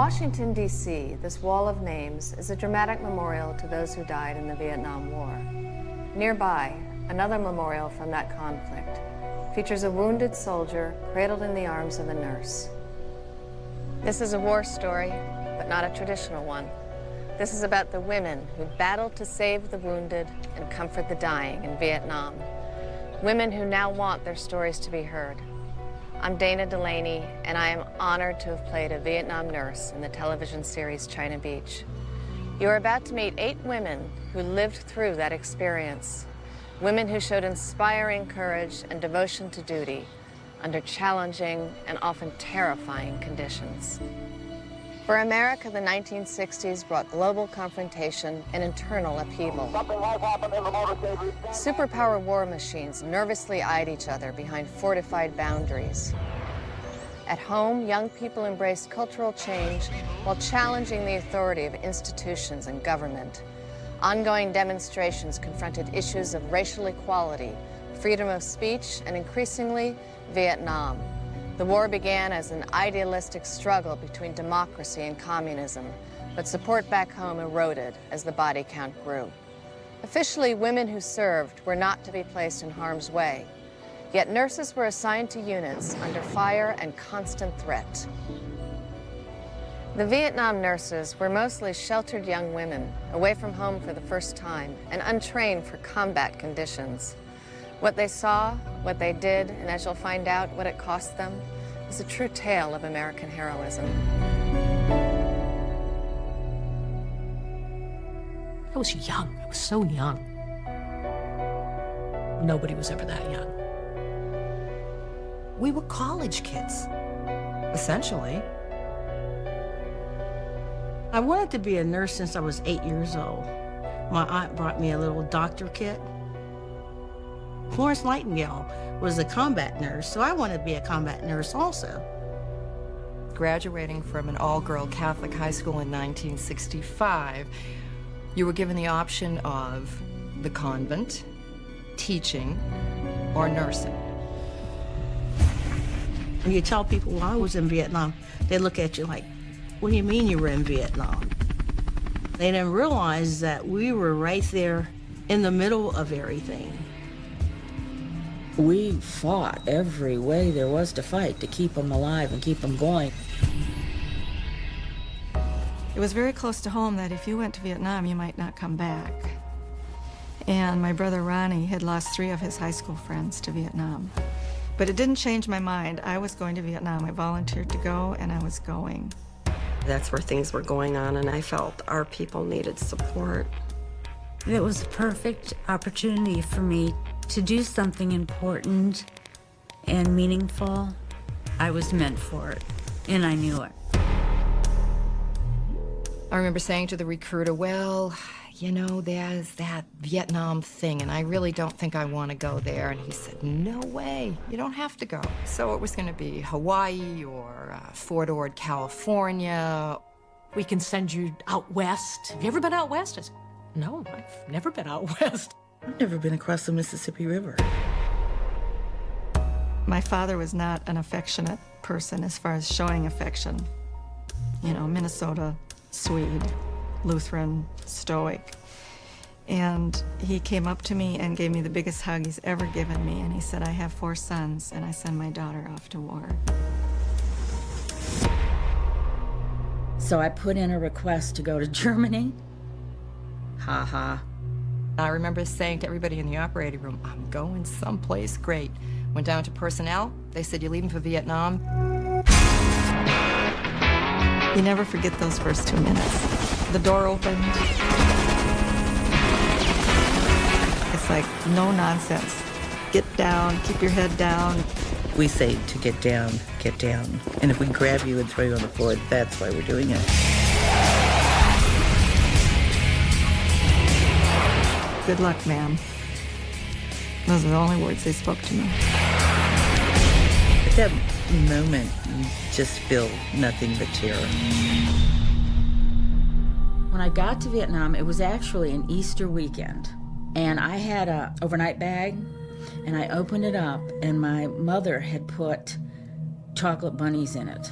Washington, D.C., this wall of names is a dramatic memorial to those who died in the Vietnam War. Nearby, another memorial from that conflict features a wounded soldier cradled in the arms of a nurse. This is a war story, but not a traditional one. This is about the women who battled to save the wounded and comfort the dying in Vietnam. Women who now want their stories to be heard. I'm Dana Delany, and I am honored to have played a Vietnam nurse in the television series China Beach. You are about to meet 8 women who lived through that experience. Women who showed inspiring courage and devotion to duty under challenging and often terrifying conditions. For America, the 1960s brought global confrontation and internal upheaval. Superpower war machines nervously eyed each other behind fortified boundaries. At home, young people embraced cultural change while challenging the authority of institutions and government. Ongoing demonstrations confronted issues of racial equality, freedom of speech, and increasingly, Vietnam. The war began as an idealistic struggle between democracy and communism, but support back home eroded as the body count grew. Officially, women who served were not to be placed in harm's way, yet nurses were assigned to units under fire and constant threat. The Vietnam nurses were mostly sheltered young women, away from home for the first time, and untrained for combat conditions. What they saw, what they did, and as you'll find out, what it cost them, is a true tale of American heroism. I was young. I was so young. Nobody was ever that young. We were college kids, essentially. I wanted to be a nurse since I was 8 years old. My aunt brought me a little doctor kit. Florence Nightingale was a combat nurse, so I wanted to be a combat nurse also. Graduating from an all-girl Catholic high school in 1965, you were given the option of the convent, teaching, or nursing. When you tell people, well, I was in Vietnam, they look at you like, what do you mean you were in Vietnam? They didn't realize that we were right there in the middle of everything. We fought every way there was to fight to keep them alive and keep them going. It was very close to home that if you went to Vietnam, you might not come back. And my brother Ronnie had lost 3 of his high school friends to Vietnam. But it didn't change my mind. I was going to Vietnam. I volunteered to go, and I was going. That's where things were going on, and I felt our people needed support. It was a perfect opportunity for me to do something important and meaningful. I was meant for it, and I knew it. I remember saying to the recruiter, well, you know, there's that Vietnam thing, and I really don't think I want to go there. And he said, no way, you don't have to go. So it was going to be Hawaii or Fort Ord, California. We can send you out west. Have you ever been out west? I said, no, I've never been out west. I've never been across the Mississippi River. My father was not an affectionate person as far as showing affection. You know, Minnesota, Swede, Lutheran, stoic. And he came up to me and gave me the biggest hug he's ever given me, and he said, I have 4 sons, and I send my daughter off to war. So I put in a request to go to Germany. Ha ha. I remember saying to everybody in the operating room, I'm going someplace great. Went down to personnel. They said, you're leaving for Vietnam. You never forget those first 2 minutes. The door opened. It's like, no nonsense. Get down, keep your head down. We say to get down, get down. And if we grab you and throw you on the floor, that's why we're doing it. Good luck, ma'am. Those are the only words they spoke to me. At that moment, you just feel nothing but terror. When I got to Vietnam, it was actually an Easter weekend. And I had an overnight bag, and I opened it up, and my mother had put chocolate bunnies in it.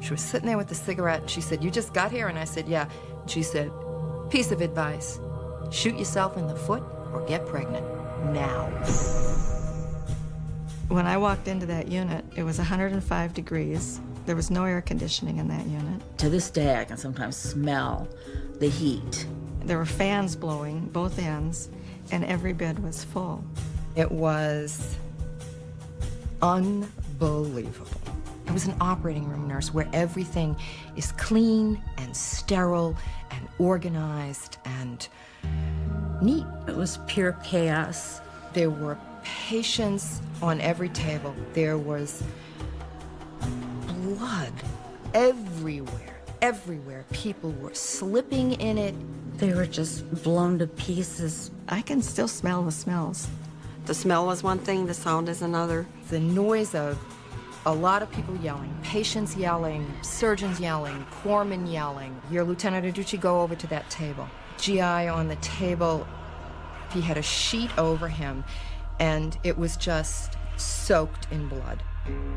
She was sitting there with the cigarette, and she said, "You just got here?" And I said, "Yeah." And she said, "Piece of advice, shoot yourself in the foot or get pregnant now." When I walked into that unit, it was 105 degrees. There was no air conditioning in that unit. To this day, I can sometimes smell the heat. There were fans blowing both ends, and every bed was full. It was unbelievable. It was an operating room nurse where everything is clean and sterile and organized and neat. It was pure chaos. There were patients on every table. There was blood everywhere, everywhere. People were slipping in it. They were just blown to pieces. I can still smell the smells. The smell was one thing, the sound is another. The noise of a lot of people yelling, patients yelling, surgeons yelling, corpsmen yelling. Your Lieutenant Adduci, go over to that table. GI on the table, he had a sheet over him, and it was just soaked in blood.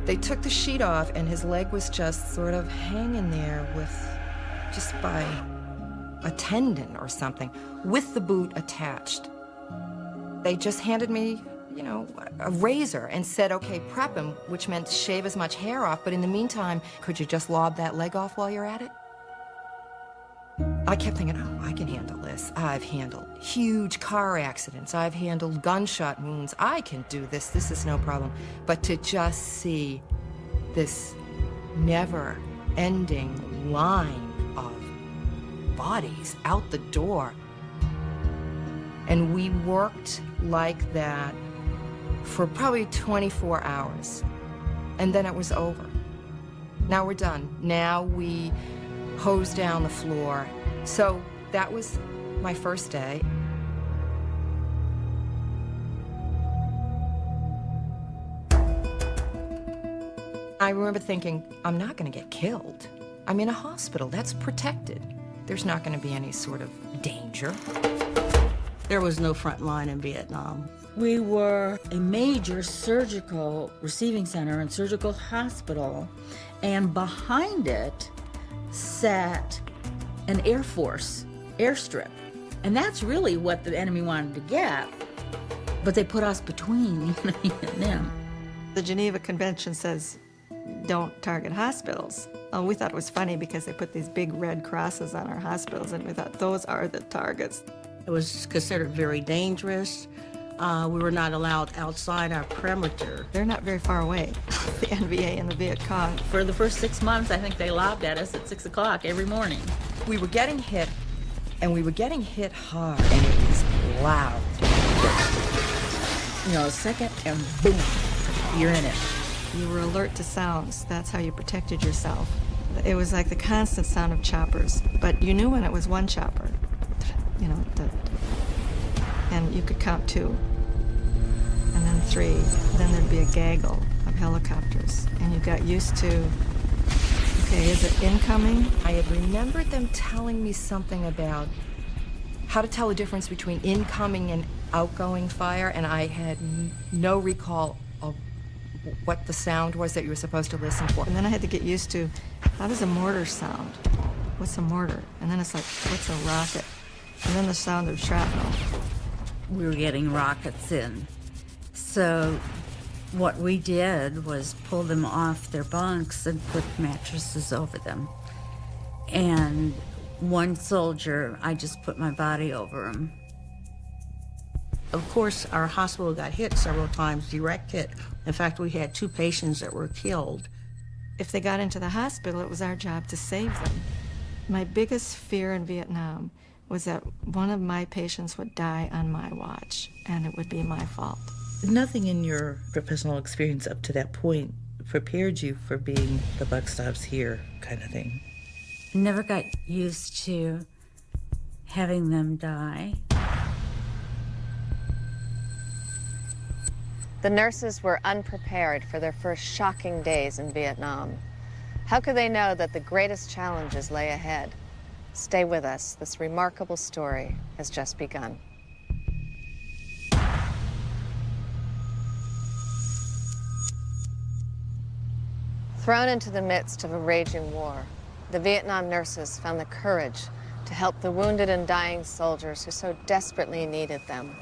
They took the sheet off, and his leg was just sort of hanging there just by a tendon or something, with the boot attached. They just handed me, a razor and said, "Okay, prep him," which meant shave as much hair off, but in the meantime, could you just lob that leg off while you're at it? I kept thinking, oh, I can handle this. I've handled huge car accidents. I've handled gunshot wounds. I can do this. This is no problem. But to just see this never-ending line of bodies out the door. And we worked like that for probably 24 hours. And then it was over. Now we're done. Now we hose down the floor. So that was my first day. I remember thinking, I'm not going to get killed. I'm in a hospital. That's protected. There's not going to be any sort of danger. There was no front line in Vietnam. We were a major surgical receiving center and surgical hospital, and behind it sat an Air Force airstrip. And that's really what the enemy wanted to get, but they put us between them. The Geneva Convention says, don't target hospitals. Oh, we thought it was funny because they put these big red crosses on our hospitals, and we thought those are the targets. It was considered very dangerous. We were not allowed outside our perimeter. They're not very far away, the NVA and the Viet Cong. For the first 6 months, I think they lobbed at us at 6 o'clock every morning. We were getting hit, and we were getting hit hard, and it was loud. A second, and boom, you're in it. You were alert to sounds. That's how you protected yourself. It was like the constant sound of choppers, but you knew when it was one chopper, and you could count 2, and then 3. Then there'd be a gaggle of helicopters, and you got used to, okay, is it incoming? I had remembered them telling me something about how to tell the difference between incoming and outgoing fire, and I had no recall of what the sound was that you were supposed to listen for. And then I had to get used to, how does a mortar sound? What's a mortar? And then it's like, what's a rocket? And then the sound of shrapnel. We were getting rockets in. So what we did was pull them off their bunks and put mattresses over them. And one soldier, I just put my body over him. Of course, our hospital got hit several times, direct hit. In fact, we had 2 patients that were killed. If they got into the hospital, it was our job to save them. My biggest fear in Vietnam was that one of my patients would die on my watch, and it would be my fault. Nothing in your professional experience up to that point prepared you for being the buck stops here kind of thing. Never got used to having them die. The nurses were unprepared for their first shocking days in Vietnam. How could they know that the greatest challenges lay ahead? Stay with us. This remarkable story has just begun. Thrown into the midst of a raging war, the Vietnam nurses found the courage to help the wounded and dying soldiers who so desperately needed them.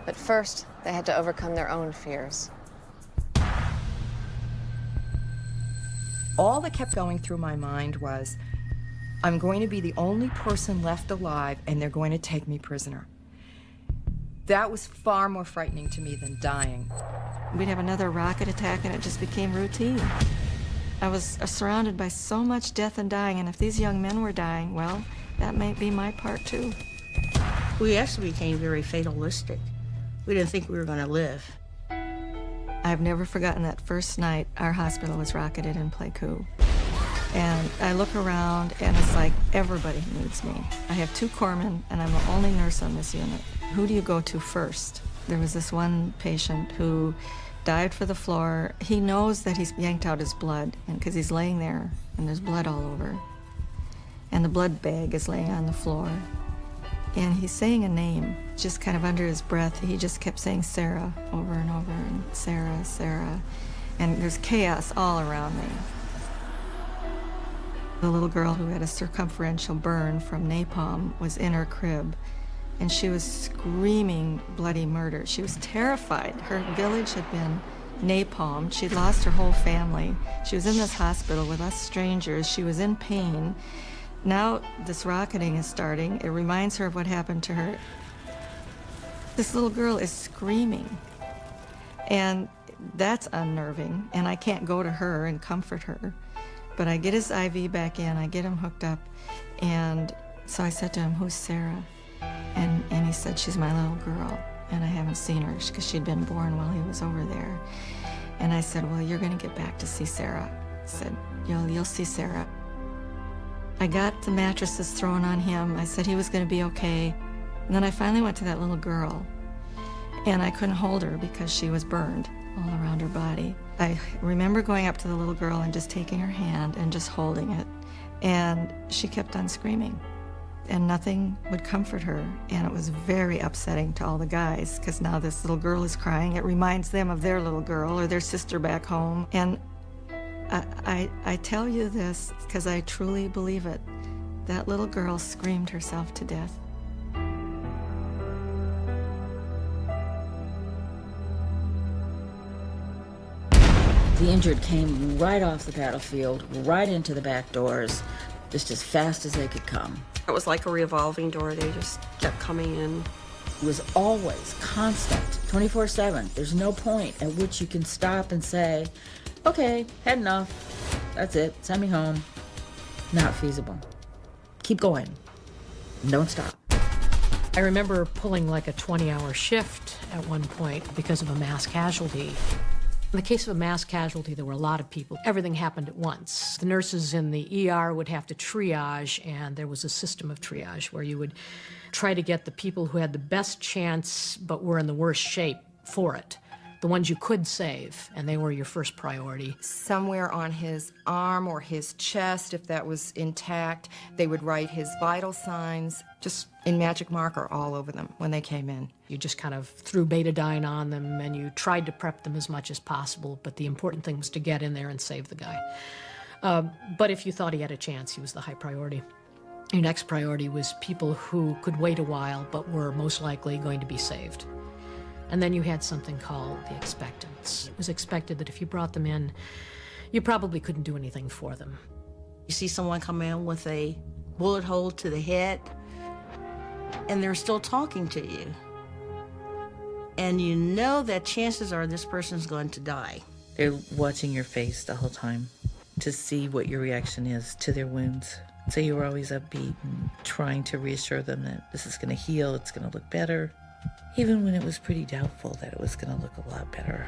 But first, they had to overcome their own fears. All that kept going through my mind was, I'm going to be the only person left alive and they're going to take me prisoner. That was far more frightening to me than dying. We'd have another rocket attack and it just became routine. I was surrounded by so much death and dying, and if these young men were dying, well, that might be my part too. We actually became very fatalistic. We didn't think we were going to live. I've never forgotten that first night our hospital was rocketed in Pleiku. And I look around and it's like everybody needs me. I have 2 corpsmen and I'm the only nurse on this unit. Who do you go to first? There was this one patient who dived for the floor. He knows that he's yanked out his blood because he's laying there and there's blood all over. And the blood bag is laying on the floor. And he's saying a name, just kind of under his breath. He just kept saying Sarah over and over, and Sarah, Sarah. And there's chaos all around me. The little girl who had a circumferential burn from napalm was in her crib, and she was screaming bloody murder. She was terrified. Her village had been napalmed. She'd lost her whole family. She was in this hospital with us strangers. She was in pain. Now this rocketing is starting. It reminds her of what happened to her. This little girl is screaming, and that's unnerving, and I can't go to her and comfort her. But I get his IV back in, I get him hooked up, and so I said to him, "Who's Sarah?" And he said, "She's my little girl, and I haven't seen her because she'd been born while he was over there." And I said, "Well, you're going to get back to see Sarah." I said, You'll see Sarah." I got the mattresses thrown on him. I said he was going to be okay. And then I finally went to that little girl, and I couldn't hold her because she was burned all around her body. I remember going up to the little girl and just taking her hand and just holding it. And she kept on screaming, and nothing would comfort her. And it was very upsetting to all the guys, because now this little girl is crying. It reminds them of their little girl or their sister back home. And I tell you this because I truly believe it. That little girl screamed herself to death. The injured came right off the battlefield, right into the back doors, just as fast as they could come. It was like a revolving door. They just kept coming in. It was always constant, 24/7. There's no point at which you can stop and say, "Okay, had enough. That's it. Send me home." Not feasible. Keep going. Don't stop. I remember pulling like a 20-hour shift at one point because of a mass casualty. In the case of a mass casualty, there were a lot of people. Everything happened at once. The nurses in the ER would have to triage, and there was a system of triage where you would try to get the people who had the best chance but were in the worst shape for it, the ones you could save, and they were your first priority. Somewhere on his arm or his chest, if that was intact, they would write his vital signs, just in magic marker all over them when they came in. You just kind of threw betadine on them, and you tried to prep them as much as possible, but the important thing was to get in there and save the guy. But if you thought he had a chance, he was the high priority. Your next priority was people who could wait a while but were most likely going to be saved. And then you had something called the expectants. It was expected that if you brought them in, you probably couldn't do anything for them. You see someone come in with a bullet hole to the head, and they're still talking to you. And you know that chances are this person's going to die. They're watching your face the whole time to see what your reaction is to their wounds. So you were always upbeat and trying to reassure them that this is going to heal, it's going to look better, even when it was pretty doubtful that it was going to look a lot better.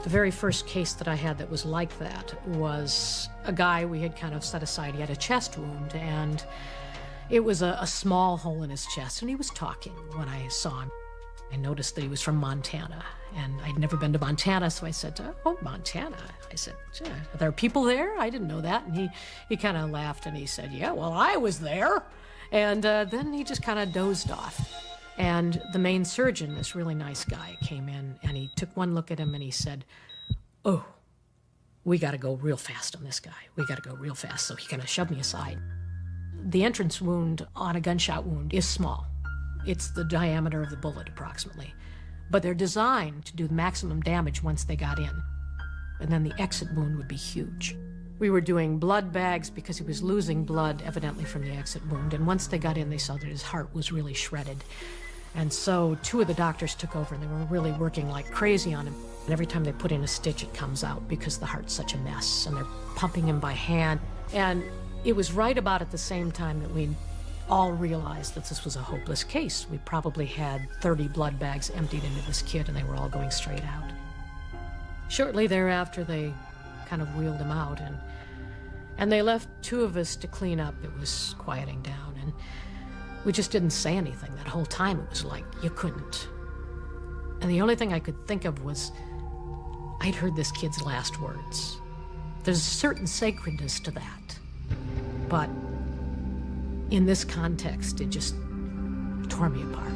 The very first case that I had that was like that was a guy we had kind of set aside. He had a chest wound, and it was a small hole in his chest, and he was talking when I saw him. I noticed that he was from Montana, and I'd never been to Montana, so I said, "Oh, Montana." I said, "Are there people there? I didn't know that." And he kind of laughed, and he said, "Yeah, well, I was there." And then he just kind of dozed off. And the main surgeon, this really nice guy, came in, and he took one look at him, and he said, "Oh, we got to go real fast on this guy. We got to go real fast. So he kind of shoved me aside. The entrance wound on a gunshot wound is small. It's the diameter of the bullet approximately. But they're designed to do the maximum damage once they got in. And then the exit wound would be huge. We were doing blood bags because he was losing blood evidently from the exit wound. And once they got in, they saw that his heart was really shredded. And so 2 of the doctors took over and they were really working like crazy on him. And every time they put in a stitch, it comes out because the heart's such a mess. And they're pumping him by hand. And it was right about at the same time that we all realized that this was a hopeless case. We probably had 30 blood bags emptied into this kid and they were all going straight out. Shortly thereafter, they kind of wheeled him out and they left 2 of us to clean up. It was quieting down and we just didn't say anything. That whole time it was like, you couldn't. And the only thing I could think of was I'd heard this kid's last words. There's a certain sacredness to that. But in this context, it just tore me apart.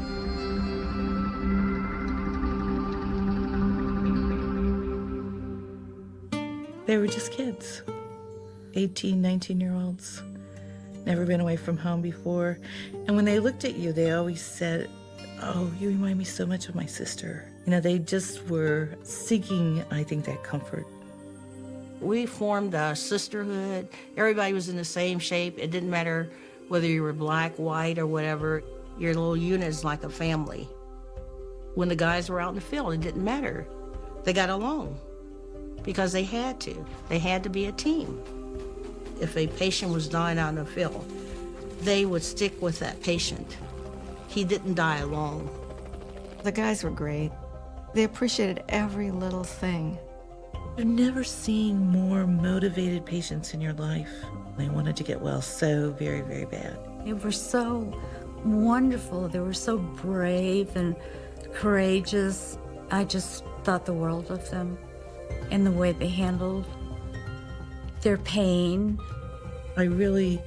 They were just kids, 18, 19-year-olds, never been away from home before. And when they looked at you, they always said, "Oh, you remind me so much of my sister." You know, they just were seeking, I think, that comfort. We formed a sisterhood. Everybody was in the same shape. It didn't matter whether you were black, white, or whatever. Your little unit is like a family. When the guys were out in the field, it didn't matter. They got along because they had to. They had to be a team. If a patient was dying out in the field, they would stick with that patient. He didn't die alone. The guys were great. They appreciated every little thing. You've never seen more motivated patients in your life. They wanted to get well so very, very bad. They were so wonderful. They were so brave and courageous. I just thought the world of them and the way they handled their pain. I really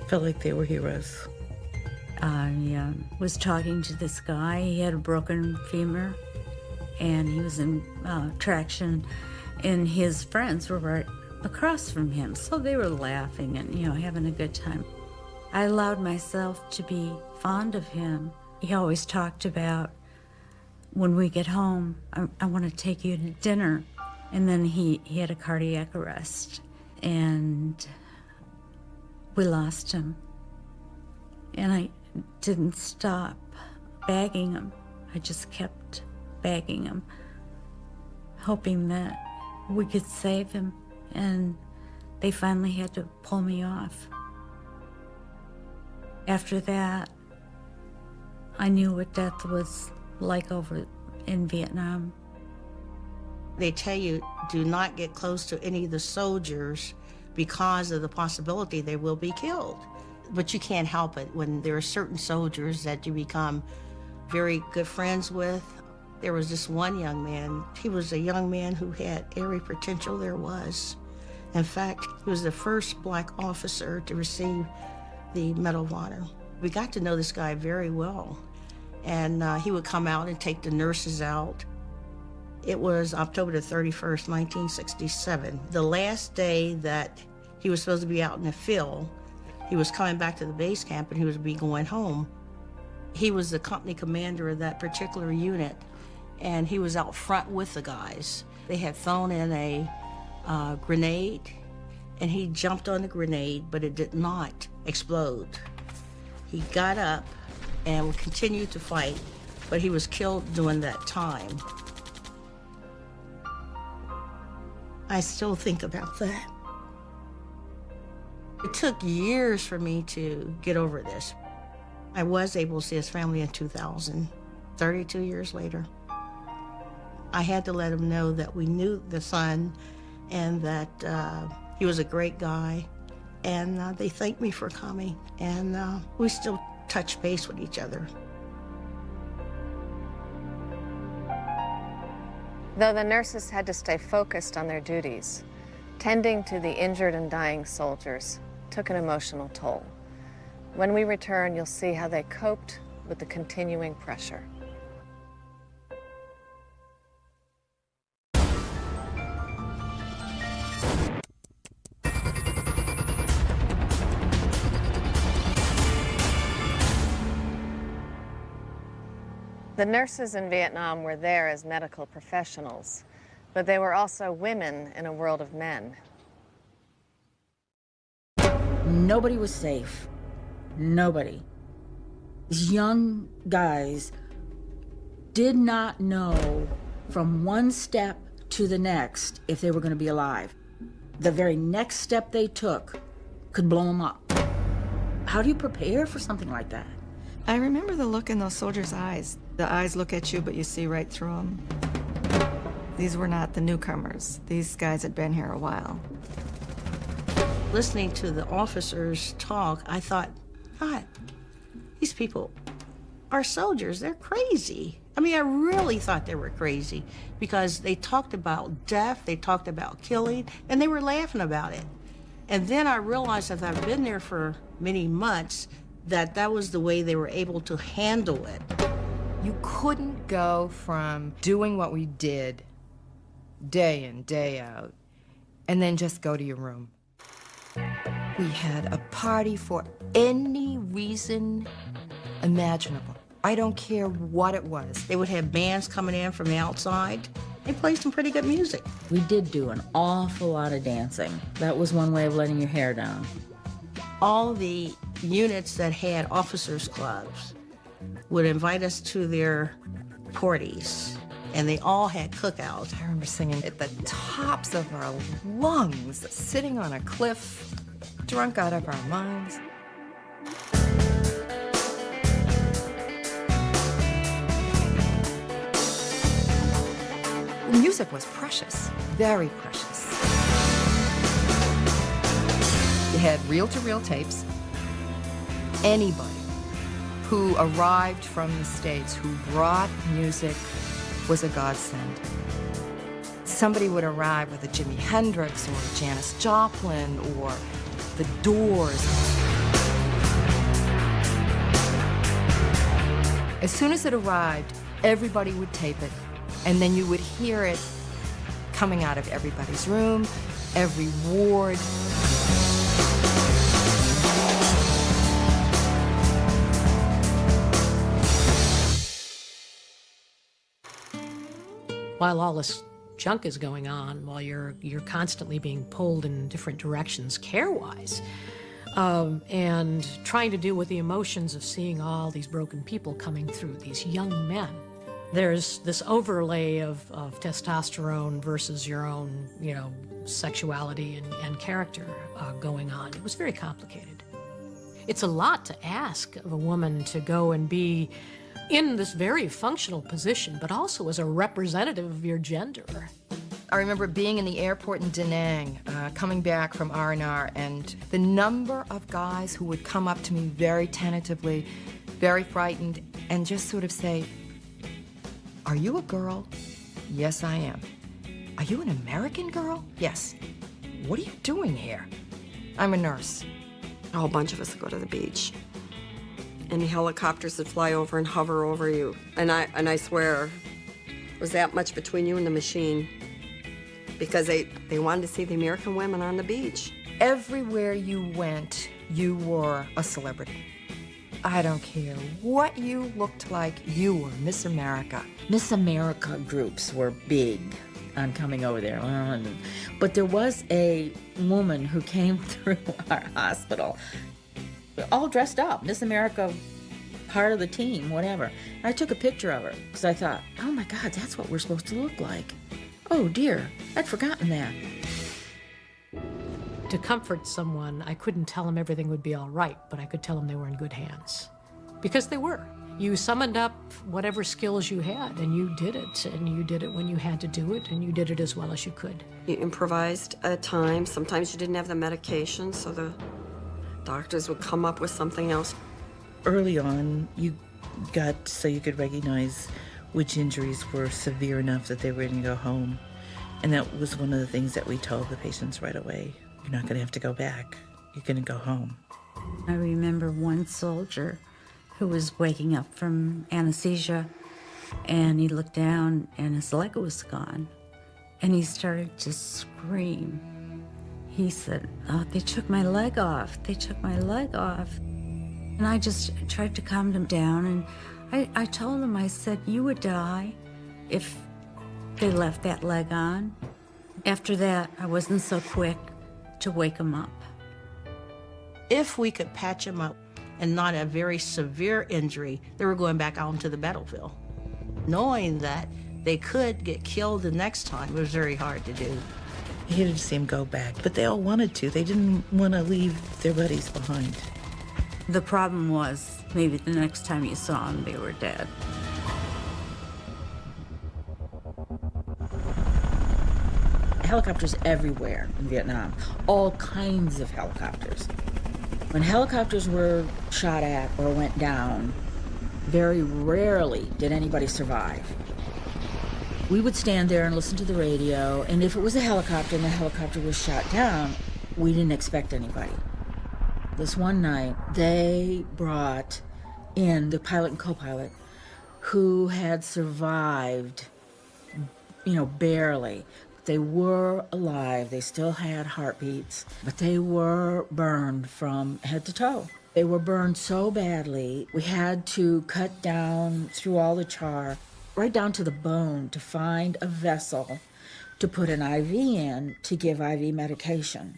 felt like they were heroes. I was talking to this guy. He had a broken femur, and he was in traction, and his friends were right across from him. So they were laughing and, having a good time. I allowed myself to be fond of him. He always talked about, when we get home, I want to take you to dinner. And then he had a cardiac arrest, and we lost him. And I didn't stop begging him. I just kept begging him, hoping that we could save him. And they finally had to pull me off. After that, I knew what death was like over in Vietnam. They tell you, do not get close to any of the soldiers because of the possibility they will be killed. But you can't help it when there are certain soldiers that you become very good friends with. There was this one young man. He was a young man who had every potential there was. In fact, he was the first black officer to receive the Medal of Honor. We got to know this guy very well. And he would come out and take the nurses out. It was October the 31st, 1967. The last day that he was supposed to be out in the field, he was coming back to the base camp and he was be going home. He was the company commander of that particular unit, and he was out front with the guys. They had thrown in a grenade, and he jumped on the grenade, but it did not explode. He got up and continued to fight, but he was killed during that time. I still think about that. It took years for me to get over this. I was able to see his family in 2000, 32 years later. I had to let him know that we knew the son and that he was a great guy. And they thanked me for coming. And we still touch base with each other. Though the nurses had to stay focused on their duties, tending to the injured and dying soldiers took an emotional toll. When we return, you'll see how they coped with the continuing pressure. The nurses in Vietnam were there as medical professionals, but they were also women in a world of men. Nobody was safe. Nobody. These young guys did not know from one step to the next if they were going to be alive. The very next step they took could blow them up. How do you prepare for something like that? I remember the look in those soldiers' eyes. The eyes look at you, but you see right through them. These were not the newcomers. These guys had been here a while. Listening to the officers talk, I thought, God, these people are soldiers. They're crazy. I mean, I really thought they were crazy because they talked about death, they talked about killing, and they were laughing about it. And then I realized, as I've been there for many months, that that was the way they were able to handle it. You couldn't go from doing what we did day in, day out, and then just go to your room. We had a party for any reason imaginable. I don't care what it was. They would have bands coming in from the outside. They played some pretty good music. We did do an awful lot of dancing. That was one way of letting your hair down. All the units that had officers' clubs would invite us to their parties, and they all had cookouts. I remember singing at the tops of our lungs, sitting on a cliff, drunk out of our minds. Music was precious, very precious. You had reel-to-reel tapes. Anybody who arrived from the States who brought music was a godsend. Somebody would arrive with a Jimi Hendrix or a Janis Joplin or the Doors. As soon as it arrived, everybody would tape it, and then you would hear it coming out of everybody's room, every ward. While all this junk is going on, while you're constantly being pulled in different directions care-wise, and trying to deal with the emotions of seeing all these broken people coming through, these young men. There's this overlay of testosterone versus your own, sexuality and character going on. It was very complicated. It's a lot to ask of a woman to go and be in this very functional position, but also as a representative of your gender. I remember being in the airport in Da Nang, coming back from R&R, and the number of guys who would come up to me very tentatively, very frightened, and just sort of say, "Are you a girl?" "Yes, I am." "Are you an American girl?" "Yes." "What are you doing here?" "I'm a nurse." A whole bunch of us would go to the beach. And the helicopters would fly over and hover over you. And I swear, it was that much between you and the machine. Because they wanted to see the American women on the beach. Everywhere you went, you were a celebrity. I don't care what you looked like, you were Miss America. Miss America groups were big on coming over there. But there was a woman who came through our hospital all dressed up, Miss America, part of the team, whatever. And I took a picture of her because I thought, oh my God, that's what we're supposed to look like. Oh dear, I'd forgotten that. To comfort someone, I couldn't tell them everything would be all right, but I could tell them they were in good hands. Because they were. You summoned up whatever skills you had, and you did it. And you did it when you had to do it, and you did it as well as you could. You improvised at times. Sometimes you didn't have the medication, so the doctors would come up with something else. Early on, you got so you could recognize which injuries were severe enough that they were going to go home. And that was one of the things that we told the patients right away. You're not going to have to go back. You're going to go home. I remember one soldier who was waking up from anesthesia, and he looked down and his leg was gone. And he started to scream. He said, "Oh, they took my leg off. They took my leg off." And I just tried to calm him down, and I told him, I said, you would die if they left that leg on. After that, I wasn't so quick to wake him up. If we could patch him up and not a very severe injury, they were going back out into the battlefield. Knowing that they could get killed the next time was very hard to do. I hated to see him go back, but they all wanted to. They didn't want to leave their buddies behind. The problem was, maybe the next time you saw them, they were dead. Helicopters everywhere in Vietnam, all kinds of helicopters. When helicopters were shot at or went down, very rarely did anybody survive. We would stand there and listen to the radio, and if it was a helicopter and the helicopter was shot down, we didn't expect anybody. This one night, they brought in the pilot and co-pilot who had survived, barely. They were alive, they still had heartbeats, but they were burned from head to toe. They were burned so badly, we had to cut down through all the char, right down to the bone, to find a vessel to put an IV in to give IV medication.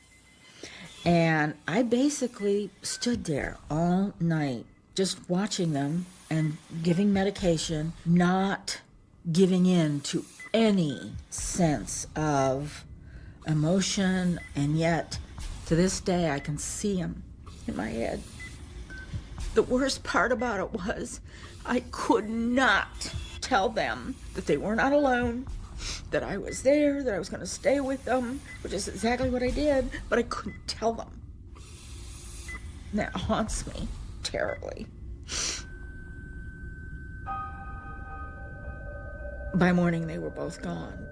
And I basically stood there all night, just watching them and giving medication, not giving in to any sense of emotion, and yet to this day I can see him in my head. The worst part about it was I could not tell them that they were not alone, that I was there, that I was going to stay with them, which is exactly what I did, but I couldn't tell them. And that haunts me terribly. By morning, they were both gone.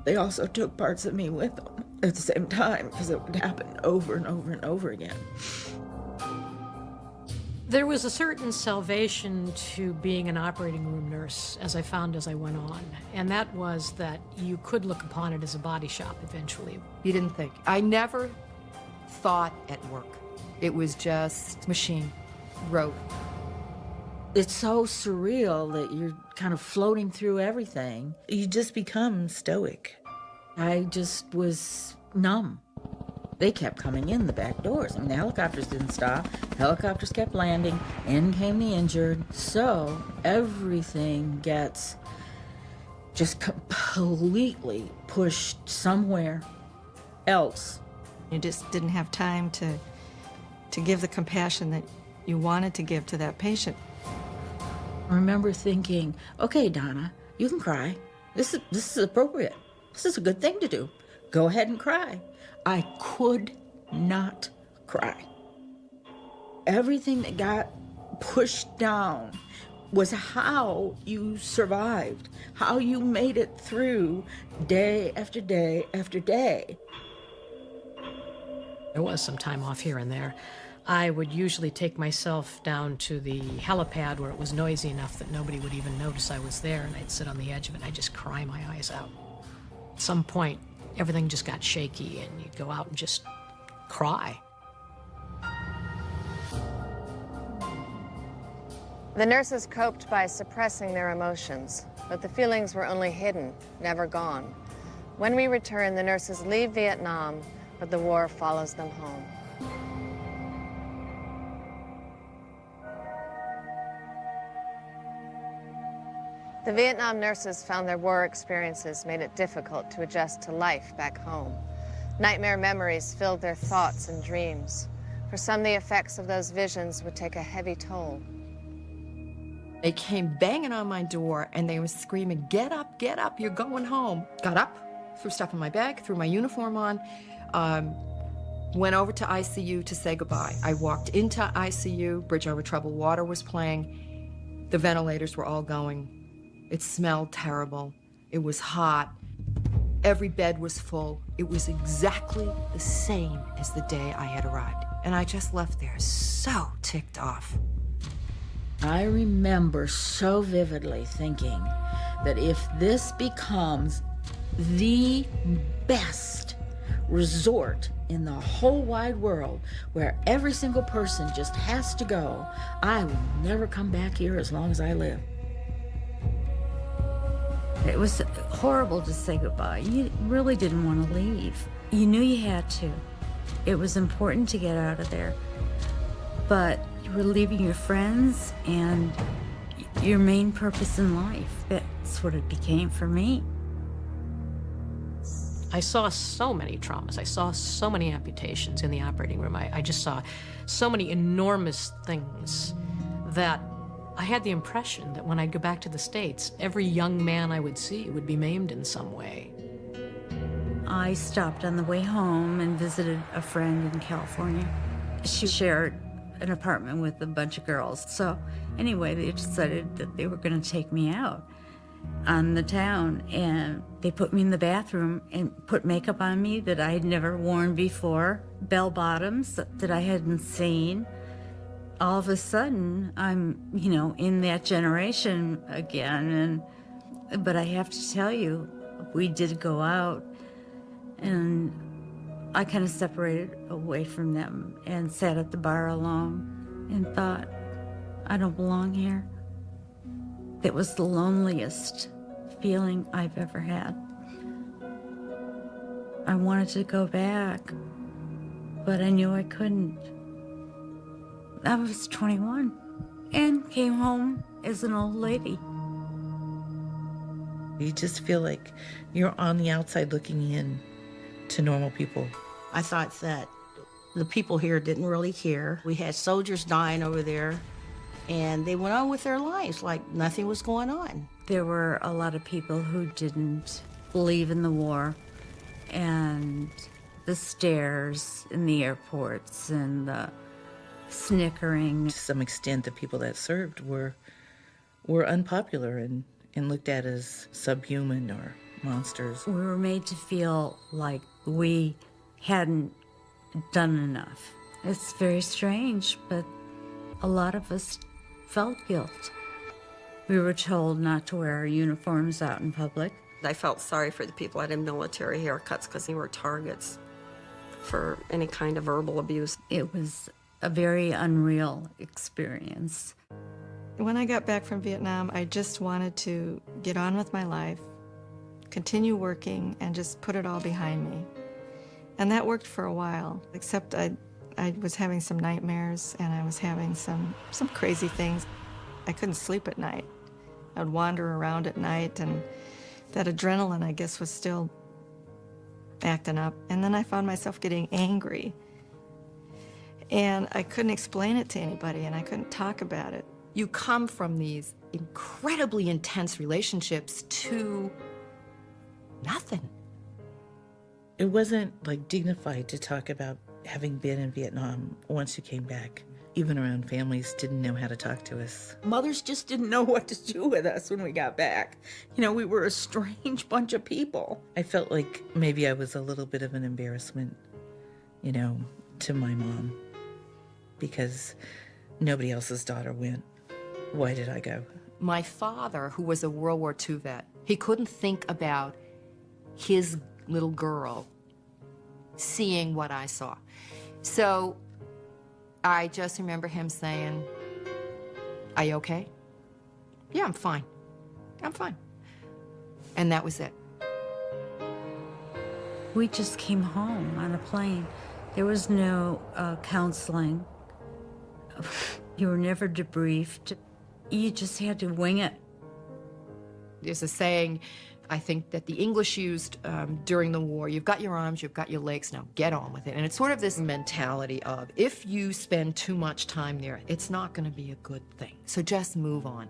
They also took parts of me with them at the same time, because it would happen over and over and over again. There was a certain salvation to being an operating room nurse, as I found as I went on, and that was that you could look upon it as a body shop eventually. You didn't think. I never thought at work. It was just machine, rote. It's so surreal that you're kind of floating through everything. You just become stoic. I just was numb. They kept coming in the back doors. The helicopters didn't stop. Helicopters kept landing. In came the injured. So everything gets just completely pushed somewhere else. You just didn't have time to give the compassion that you wanted to give to that patient. I remember thinking, okay, Donna, you can cry. This is appropriate. This is a good thing to do. Go ahead and cry. I could not cry. Everything that got pushed down was how you survived, how you made it through day after day after day. There was some time off here and there. I would usually take myself down to the helipad where it was noisy enough that nobody would even notice I was there, and I'd sit on the edge of it and I'd just cry my eyes out. At some point, everything just got shaky and you'd go out and just cry. The nurses coped by suppressing their emotions, but the feelings were only hidden, never gone. When we return, the nurses leave Vietnam, but the war follows them home. The Vietnam nurses found their war experiences made it difficult to adjust to life back home. Nightmare memories filled their thoughts and dreams. For some, the effects of those visions would take a heavy toll. They came banging on my door and they were screaming, get up, you're going home. Got up, threw stuff in my bag, threw my uniform on, went over to ICU to say goodbye. I walked into ICU, Bridge Over Troubled Water was playing, the ventilators were all going. It smelled terrible. It was hot. Every bed was full. It was exactly the same as the day I had arrived. And I just left there so ticked off. I remember so vividly thinking that if this becomes the best resort in the whole wide world where every single person just has to go, I will never come back here as long as I live. It was horrible to say goodbye. You really didn't want to leave. You knew you had to. It was important to get out of there. But you were leaving your friends and your main purpose in life. That's what it became for me. I saw so many traumas. I saw so many amputations in the operating room. I just saw so many enormous things that I had the impression that when I go back to the States, every young man I would see would be maimed in some way. I stopped on the way home and visited a friend in California. She shared an apartment with a bunch of girls. So anyway, they decided that they were going to take me out on the town, and they put me in the bathroom and put makeup on me that I had never worn before, bell bottoms that I hadn't seen. All of a sudden, I'm, in that generation again. But I have to tell you, we did go out, and I kind of separated away from them and sat at the bar alone and thought, I don't belong here. That was the loneliest feeling I've ever had. I wanted to go back, but I knew I couldn't. I was 21 and came home as an old lady. You just feel like you're on the outside looking in to normal people. I thought that the people here didn't really care. We had soldiers dying over there, and they went on with their lives like nothing was going on. There were a lot of people who didn't believe in the war, and the stares in the airports and the snickering. To some extent, the people that served were unpopular and looked at as subhuman or monsters. We were made to feel like we hadn't done enough. It's very strange, but a lot of us felt guilt. We were told not to wear our uniforms out in public. I felt sorry for the people that had military haircuts because they were targets for any kind of verbal abuse. It was a very unreal experience. When I got back from Vietnam, I just wanted to get on with my life, continue working, and just put it all behind me. And that worked for a while, except I was having some nightmares, and I was having some crazy things. I couldn't sleep at night. I'd wander around at night, and that adrenaline, I guess, was still acting up. And then I found myself getting angry. And I couldn't explain it to anybody, and I couldn't talk about it. You come from these incredibly intense relationships to nothing. It wasn't like dignified to talk about having been in Vietnam once you came back. Even our own families didn't know how to talk to us. Mothers just didn't know what to do with us when we got back. We were a strange bunch of people. I felt like maybe I was a little bit of an embarrassment, to my mom, because nobody else's daughter went. Why did I go? My father, who was a World War II vet, he couldn't think about his little girl seeing what I saw. So I just remember him saying, "Are you okay?" "Yeah, I'm fine. I'm fine." And that was it. We just came home on a plane. There was no counseling. You were never debriefed. You just had to wing it. There's a saying, I think, that the English used during the war: you've got your arms, you've got your legs, now get on with it. And it's sort of this mentality of, if you spend too much time there, it's not going to be a good thing. So just move on.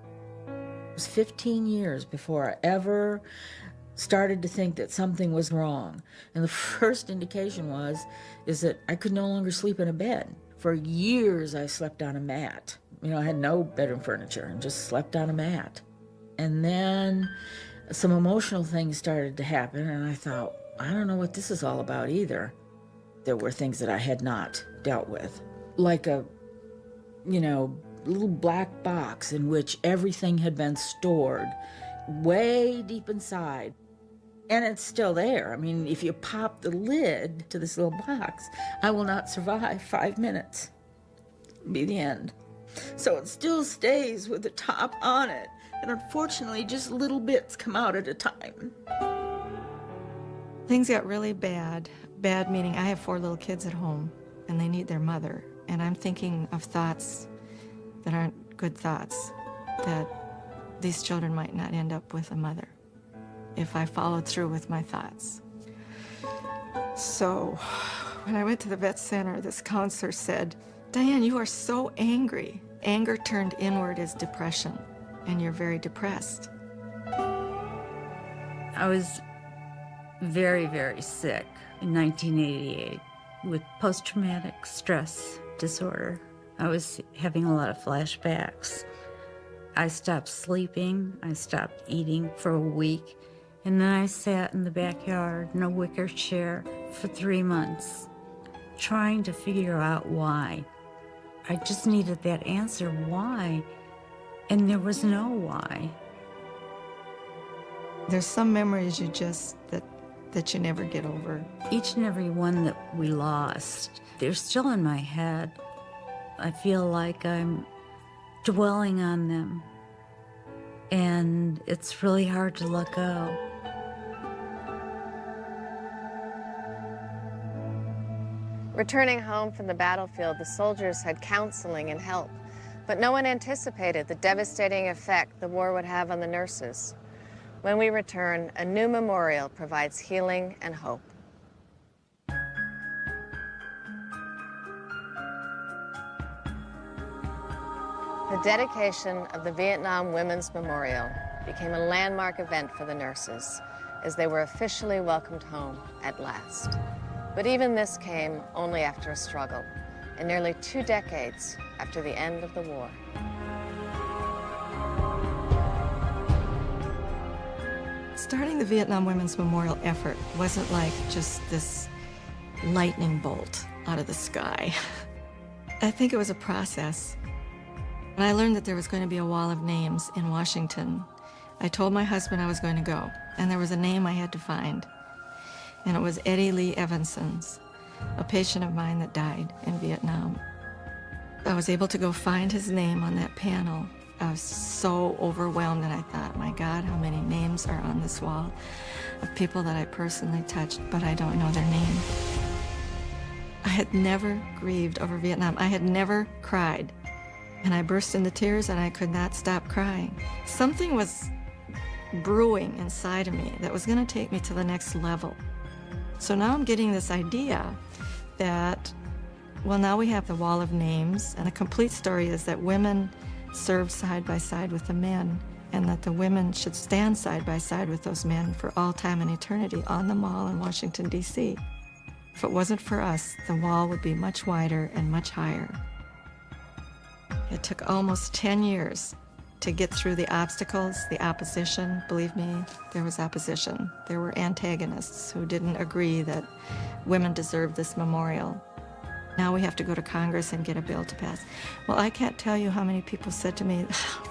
It was 15 years before I ever started to think that something was wrong. And the first indication is that I could no longer sleep in a bed. For years, I slept on a mat. I had no bedroom furniture and just slept on a mat. And then some emotional things started to happen, and I thought, I don't know what this is all about either. There were things that I had not dealt with, like a, little black box in which everything had been stored way deep inside. And it's still there. I mean, if you pop the lid to this little box, I will not survive 5 minutes. Be the end. So it still stays with the top on it. And unfortunately, just little bits come out at a time. Things got really bad. Bad meaning I have 4 little kids at home, and they need their mother. And I'm thinking of thoughts that aren't good thoughts, that these children might not end up with a mother if I followed through with my thoughts. So when I went to the vet center, this counselor said, "Diane, you are so angry. Anger turned inward is depression, and you're very depressed." I was very, very sick in 1988 with post-traumatic stress disorder. I was having a lot of flashbacks. I stopped sleeping, I stopped eating for a week, and then I sat in the backyard in a wicker chair for 3 months, trying to figure out why. I just needed that answer, why? And there was no why. There's some memories you just, that you never get over. Each and every one that we lost, they're still in my head. I feel like I'm dwelling on them, and it's really hard to let go. Returning home from the battlefield, the soldiers had counseling and help, but no one anticipated the devastating effect the war would have on the nurses. When we return, a new memorial provides healing and hope. The dedication of the Vietnam Women's Memorial became a landmark event for the nurses as they were officially welcomed home at last. But even this came only after a struggle, and nearly 2 decades after the end of the war. Starting the Vietnam Women's Memorial effort wasn't like just this lightning bolt out of the sky. I think it was a process. When I learned that there was going to be a wall of names in Washington, I told my husband I was going to go, and there was a name I had to find. And it was Eddie Lee Evanson's, a patient of mine that died in Vietnam. I was able to go find his name on that panel. I was so overwhelmed, and I thought, my God, how many names are on this wall of people that I personally touched, but I don't know their name. I had never grieved over Vietnam. I had never cried. And I burst into tears, and I could not stop crying. Something was brewing inside of me that was going to take me to the next level. So now I'm getting this idea that, well, now we have the wall of names, and the complete story is that women served side by side with the men, and that the women should stand side by side with those men for all time and eternity on the mall in Washington, D.C. If it wasn't for us, the wall would be much wider and much higher. It took almost 10 years to get through the obstacles, the opposition. Believe me, there was opposition. There were antagonists who didn't agree that women deserved this memorial. Now we have to go to Congress and get a bill to pass. Well, I can't tell you how many people said to me,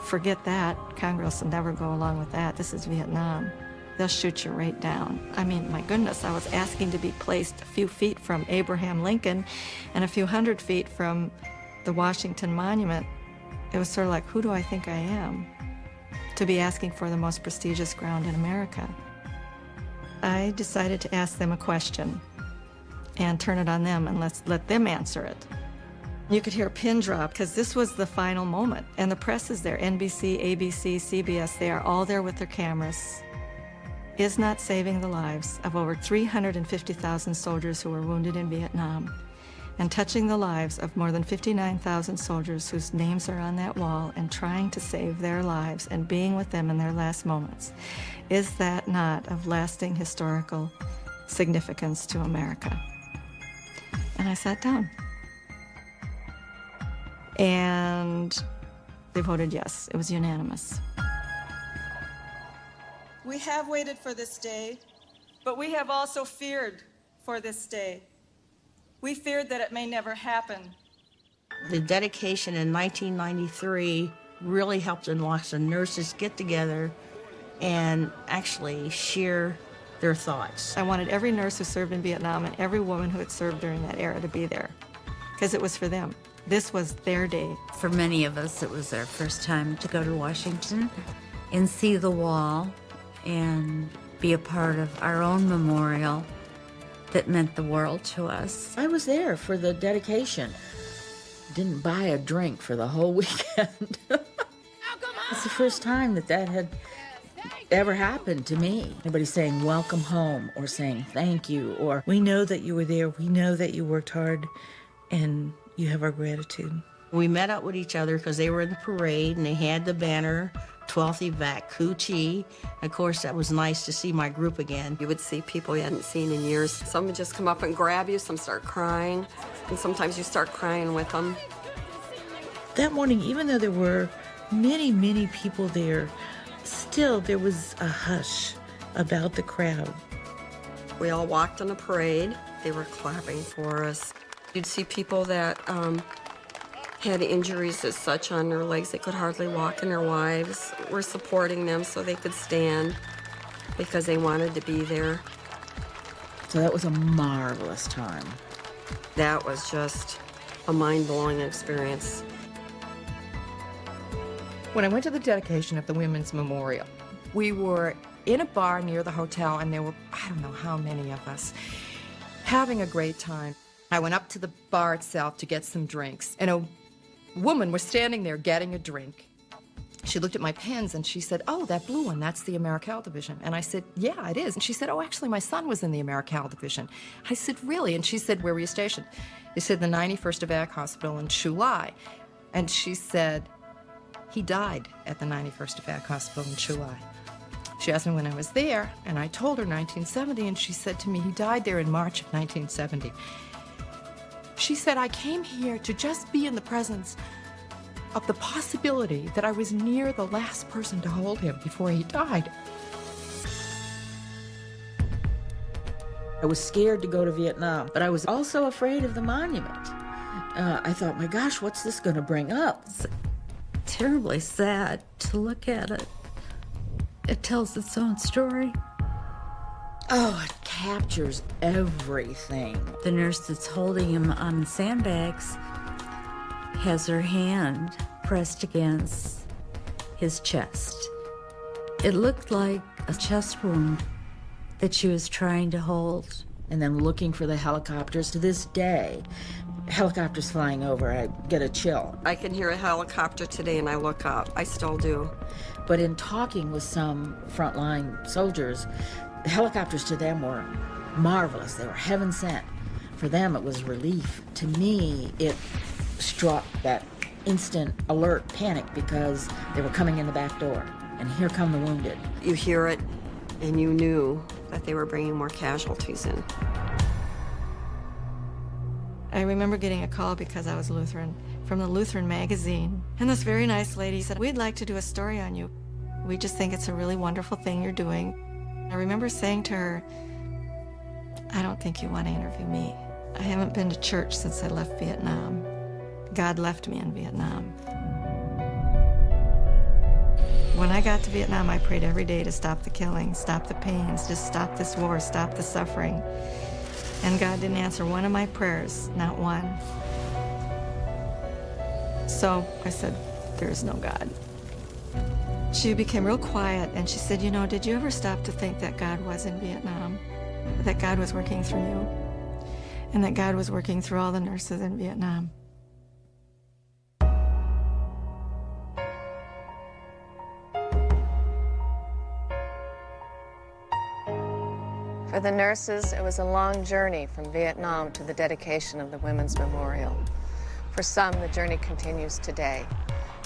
forget that. Congress will never go along with that. This is Vietnam. They'll shoot you right down. I mean, my goodness, I was asking to be placed a few feet from Abraham Lincoln and a few hundred feet from the Washington Monument. It was sort of like, who do I think I am to be asking for the most prestigious ground in America? I decided to ask them a question and turn it on them and let them answer it. You could hear a pin drop because this was the final moment. And the press is there, NBC, ABC, CBS, they are all there with their cameras. Is not saving the lives of over 350,000 soldiers who were wounded in Vietnam, and touching the lives of more than 59,000 soldiers whose names are on that wall, and trying to save their lives and being with them in their last moments. Is that not of lasting historical significance to America? And I sat down. And they voted yes. It was unanimous. We have waited for this day, but we have also feared for this day. We feared that it may never happen. The dedication in 1993 really helped lots of nurses get together and actually share their thoughts. I wanted every nurse who served in Vietnam and every woman who had served during that era to be there, because it was for them. This was their day. For many of us, it was our first time to go to Washington and see the wall and be a part of our own memorial that meant the world to us. I was there for the dedication. Didn't buy a drink for the whole weekend. It's the first time that had ever happened to me. Anybody saying welcome home or saying thank you or We know that you were there. We know that you worked hard, and you have our gratitude. We met up with each other because they were in the parade and they had the banner, 12th Evac Cu Chi. Of course, that was nice to see my group again. You would see people you hadn't seen in years. Some would just come up and grab you, some start crying, and sometimes you start crying with them. That morning, even though there were many, many people there, still there was a hush about the crowd. We all walked on a parade. They were clapping for us. You'd see people that had injuries as such on their legs they could hardly walk, and their wives were supporting them so they could stand because they wanted to be there. So that was a marvelous time. That was just a mind-blowing experience. When I went to the dedication of the Women's Memorial, we were in a bar near the hotel, and there were, I don't know how many of us, having a great time. I went up to the bar itself to get some drinks, and a woman was standing there getting a drink. She looked at my pens and she said, "Oh, that blue one, that's the Americal Division." And I said, "Yeah, it is." And she said, "Oh, actually, my son was in the Americal Division." I said, "Really?" And she said, "Where were you stationed?" They said, "The 91st Evac Hospital in Chu Lai." And she said, "He died at the 91st Evac Hospital in Chu Lai." She asked me when I was there, and I told her 1970, and she said to me, "He died there in March of 1970. She said, "I came here to just be in the presence of the possibility that I was near the last person to hold him before he died." I was scared to go to Vietnam, but I was also afraid of the monument. I thought, my gosh, what's this going to bring up? It's terribly sad to look at it. It tells its own story. Oh, it captures everything. The nurse that's holding him on sandbags has her hand pressed against his chest. It looked like a chest wound that she was trying to hold. And then looking for the helicopters. To this day, helicopters flying over, I get a chill. I can hear a helicopter today and I look up. I still do. But in talking with some frontline soldiers, the helicopters to them were marvelous. They were heaven sent. For them, it was relief. To me, it struck that instant alert panic because they were coming in the back door. And here come the wounded. You hear it and you knew that they were bringing more casualties in. I remember getting a call because I was Lutheran from the Lutheran magazine. And this very nice lady said, "We'd like to do a story on you. We just think it's a really wonderful thing you're doing." I remember saying to her, "I don't think you want to interview me. I haven't been to church since I left Vietnam. God left me in Vietnam." When I got to Vietnam, I prayed every day to stop the killing, stop the pains, just stop this war, stop the suffering. And God didn't answer one of my prayers, not one. So I said, "There's no God." She became real quiet and she said, "You know, did you ever stop to think that God was in Vietnam? That God was working through you? And that God was working through all the nurses in Vietnam?" For the nurses, it was a long journey from Vietnam to the dedication of the Women's Memorial. For some, the journey continues today,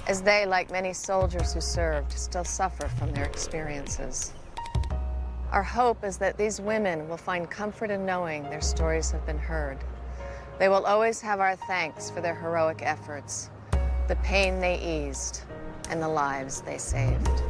as they, like many soldiers who served, still suffer from their experiences. Our hope is that these women will find comfort in knowing their stories have been heard. They will always have our thanks for their heroic efforts, the pain they eased, and the lives they saved.